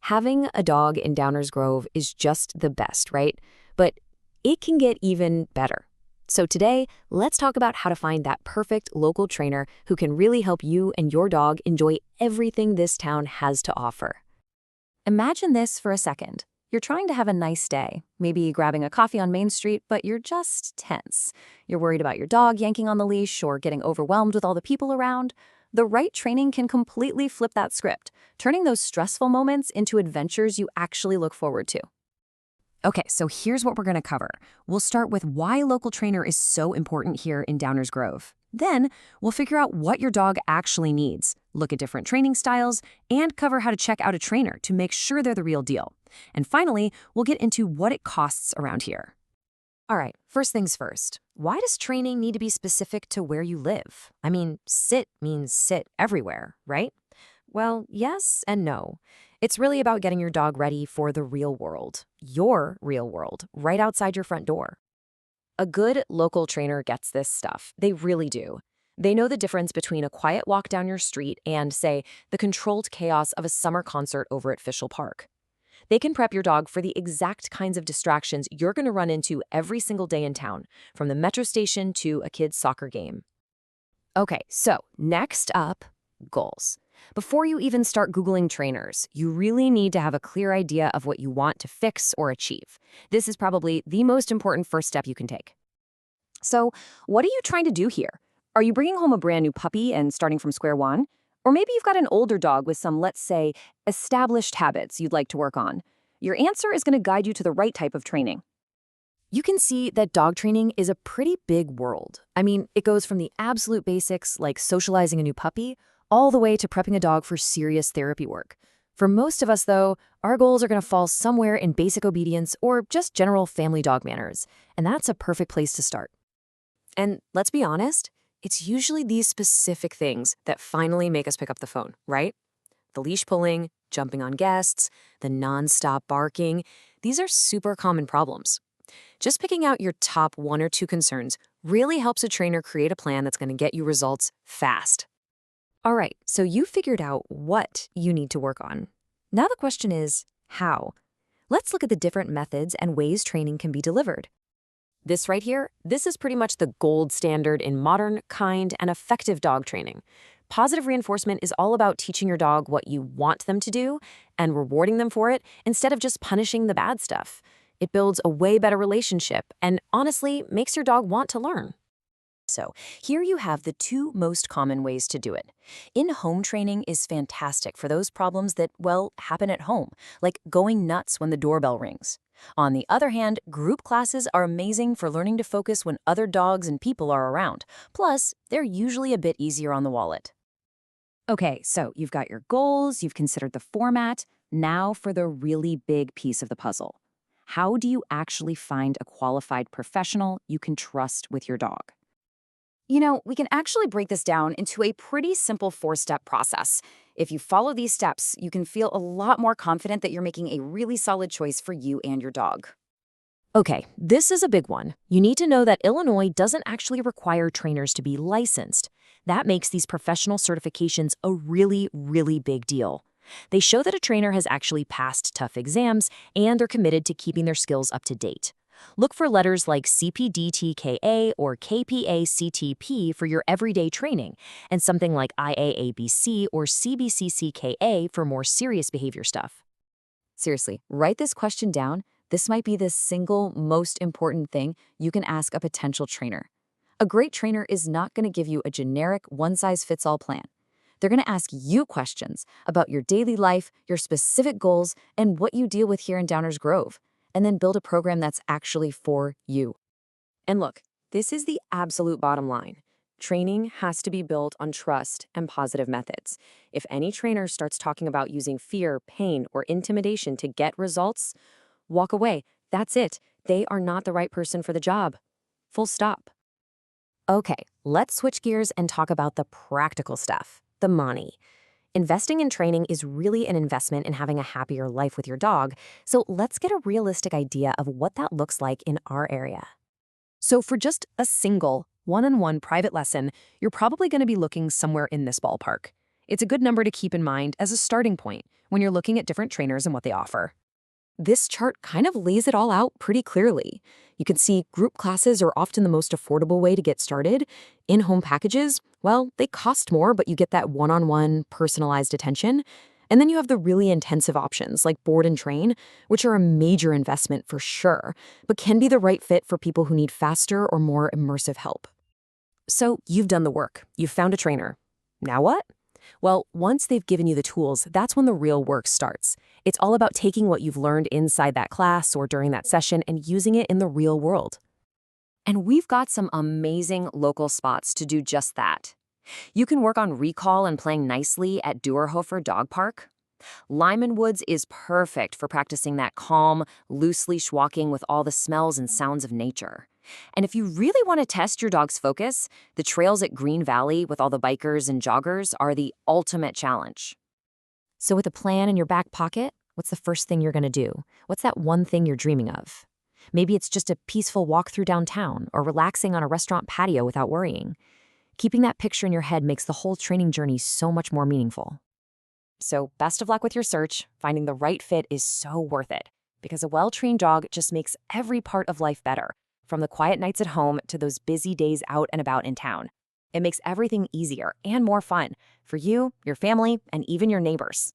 Having a dog in Downers Grove is just the best, right? But it can get even better. So today, let's talk about how to find that perfect local trainer who can really help you and your dog enjoy everything this town has to offer. Imagine this for a second. You're trying to have a nice day, maybe grabbing a coffee on Main Street, but you're just tense. You're worried about your dog yanking on the leash or getting overwhelmed with all the people around. The right training can completely flip that script, turning those stressful moments into adventures you actually look forward to. Okay, so here's what we're going to cover. We'll start with why a local trainer is so important here in Downers Grove. Then, we'll figure out what your dog actually needs, look at different training styles, and cover how to check out a trainer to make sure they're the real deal. And finally, we'll get into what it costs around here. All right, first things first. Why does training need to be specific to where you live? I mean, sit means sit everywhere, right? Well, yes and no. It's really about getting your dog ready for the real world, your real world, right outside your front door. A good local trainer gets this stuff. They really do. They know the difference between a quiet walk down your street and, say, the controlled chaos of a summer concert over at Fischel Park. They can prep your dog for the exact kinds of distractions you're going to run into every single day in town, from the metro station to a kid's soccer game. Okay, so next up, goals. Before you even start Googling trainers, you really need to have a clear idea of what you want to fix or achieve. This is probably the most important first step you can take. So, what are you trying to do here? Are you bringing home a brand new puppy and starting from square one? Or maybe you've got an older dog with some, let's say, established habits you'd like to work on. Your answer is going to guide you to the right type of training. You can see that dog training is a pretty big world. I mean, it goes from the absolute basics, like socializing a new puppy, all the way to prepping a dog for serious therapy work. For most of us, though, our goals are going to fall somewhere in basic obedience or just general family dog manners, and that's a perfect place to start. And let's be honest, it's usually these specific things that finally make us pick up the phone, right? The leash pulling, jumping on guests, the nonstop barking, these are super common problems. Just picking out your top one or two concerns really helps a trainer create a plan that's going to get you results fast. All right, so you figured out what you need to work on. Now the question is, how? Let's look at the different methods and ways training can be delivered. This right here, this is pretty much the gold standard in modern, kind, and effective dog training. Positive reinforcement is all about teaching your dog what you want them to do and rewarding them for it instead of just punishing the bad stuff. It builds a way better relationship and honestly makes your dog want to learn. So here you have the two most common ways to do it. In-home training is fantastic for those problems that, well, happen at home, like going nuts when the doorbell rings. On the other hand, group classes are amazing for learning to focus when other dogs and people are around. Plus, they're usually a bit easier on the wallet. Okay, so you've got your goals, you've considered the format. Now for the really big piece of the puzzle. How do you actually find a qualified professional you can trust with your dog? We can actually break this down into a pretty simple 4-step process. If you follow these steps, you can feel a lot more confident that you're making a really solid choice for you and your dog. Okay, this is a big one. You need to know that Illinois doesn't actually require trainers to be licensed. That makes these professional certifications a really, really big deal. They show that a trainer has actually passed tough exams and are committed to keeping their skills up to date. Look for letters like CPDTKA or KPA-CTP for your everyday training, and something like IAABC or CBCCKA for more serious behavior stuff. Seriously, write this question down. This might be the single most important thing you can ask a potential trainer. A great trainer is not going to give you a generic one-size-fits-all plan. They're going to ask you questions about your daily life, your specific goals, and what you deal with here in Downers Grove, and then build a program that's actually for you. And look, this is the absolute bottom line. Training has to be built on trust and positive methods. If any trainer starts talking about using fear, pain, or intimidation to get results, walk away. That's it. They are not the right person for the job. Full stop. Okay, let's switch gears and talk about the practical stuff, the money. Investing in training is really an investment in having a happier life with your dog, so let's get a realistic idea of what that looks like in our area. So for just a single one-on-one private lesson, you're probably going to be looking somewhere in this ballpark. It's a good number to keep in mind as a starting point when you're looking at different trainers and what they offer. This chart kind of lays it all out pretty clearly. You can see group classes are often the most affordable way to get started. In-home packages, well, they cost more, but you get that one-on-one personalized attention. And then you have the really intensive options like board and train, which are a major investment for sure, but can be the right fit for people who need faster or more immersive help. So you've done the work. You've found a trainer. Now what? Well, once they've given you the tools, that's when the real work starts. It's all about taking what you've learned inside that class or during that session and using it in the real world. And we've got some amazing local spots to do just that. You can work on recall and playing nicely at Duerhofer Dog Park. Lyman Woods is perfect for practicing that calm, loose leash walking with all the smells and sounds of nature. And if you really want to test your dog's focus, the trails at Green Valley with all the bikers and joggers are the ultimate challenge. So with a plan in your back pocket, what's the first thing you're going to do? What's that one thing you're dreaming of? Maybe it's just a peaceful walk through downtown or relaxing on a restaurant patio without worrying. Keeping that picture in your head makes the whole training journey so much more meaningful. So best of luck with your search. Finding the right fit is so worth it because a well-trained dog just makes every part of life better, from the quiet nights at home to those busy days out and about in town. It makes everything easier and more fun for you, your family, and even your neighbors.